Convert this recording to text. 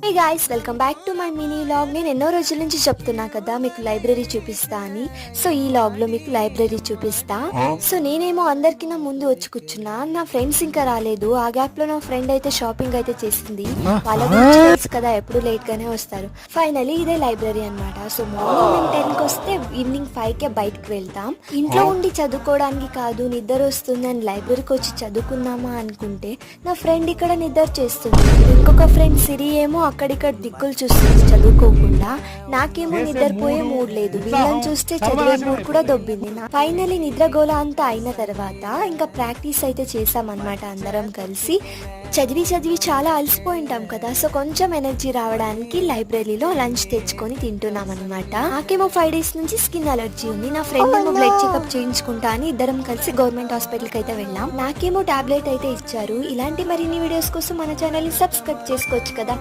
Hey guys, welcome back to my mini log. నేను ఎన్నో రోజుల నుంచి చెప్తున్నా కదా మీకు లైబ్రరీ చూపిస్తా అని. సో ఈ లాగ్ లో మీకు లైబ్రరీ చూపిస్తా. సో నేనేమో అందరికి నా ముందు వచ్చి కూర్చున్నా, నా ఫ్రెండ్స్ ఇంకా రాలేదు. ఆ గ్యాప్ లో నా ఫ్రెండ్ అయితే షాపింగ్ అయితే చేసింది. వాళ్ళ గురించి తెలుసు కదా, ఎప్పుడు లేట్ గానే వస్తారు. ఫైనలీ ఇదే లైబ్రరీ అన్నమాట. సో మార్నింగ్ మేము 10కి వస్తే ఈవినింగ్ 5కే బయటకు వెళ్తాం. ఇంట్లో ఉండి చదువుకోవడానికి కాదు, నిద్ర వస్తుంది అని లైబ్రరీకి వచ్చి చదువుకుందామా అనుకుంటే నా ఫ్రెండ్ ఇక్కడ నిద్ర చేస్తుంది. ఇంకొక ఫ్రెండ్ సిరి ఏమో అక్కడిక్కడ దిక్కులు చూస్తుంది చదువుకోకుండా. నాకేమో నిద్రపోయే మూడ్ లేదు, వీళ్ళని చూస్తే చదివే మూడ్ కూడా దొబ్బింది. ఫైనలీ నిద్రగోళ అంతా అయిన తర్వాత ఇంకా ప్రాక్టీస్ అయితే చేసామన్నమాట అందరం కలిసి. చదివి చదివి చాలా అలసిపోయింటాం కదా, సో కొంచెం ఎనర్జీ రావడానికి లైబ్రరీలో లంచ్ తెచ్చుకొని తింటున్నాం అనమాట. నాకేమో 5 days నుంచి స్కిన్ అలర్జీ ఉంది. నా ఫ్రెండ్ ఏమో బ్లడ్ చెకప్ చేయించుకుంటా అని ఇద్దరం కలిసి గవర్నమెంట్ హాస్పిటల్ కి అయితే వెళ్ళాం. నాకేమో టాబ్లెట్ అయితే ఇచ్చారు. ఇలాంటి మరిన్ని వీడియోస్ కోసం మన ఛానల్ ని సబ్స్క్రైబ్ చేసుకోవచ్చు కదా.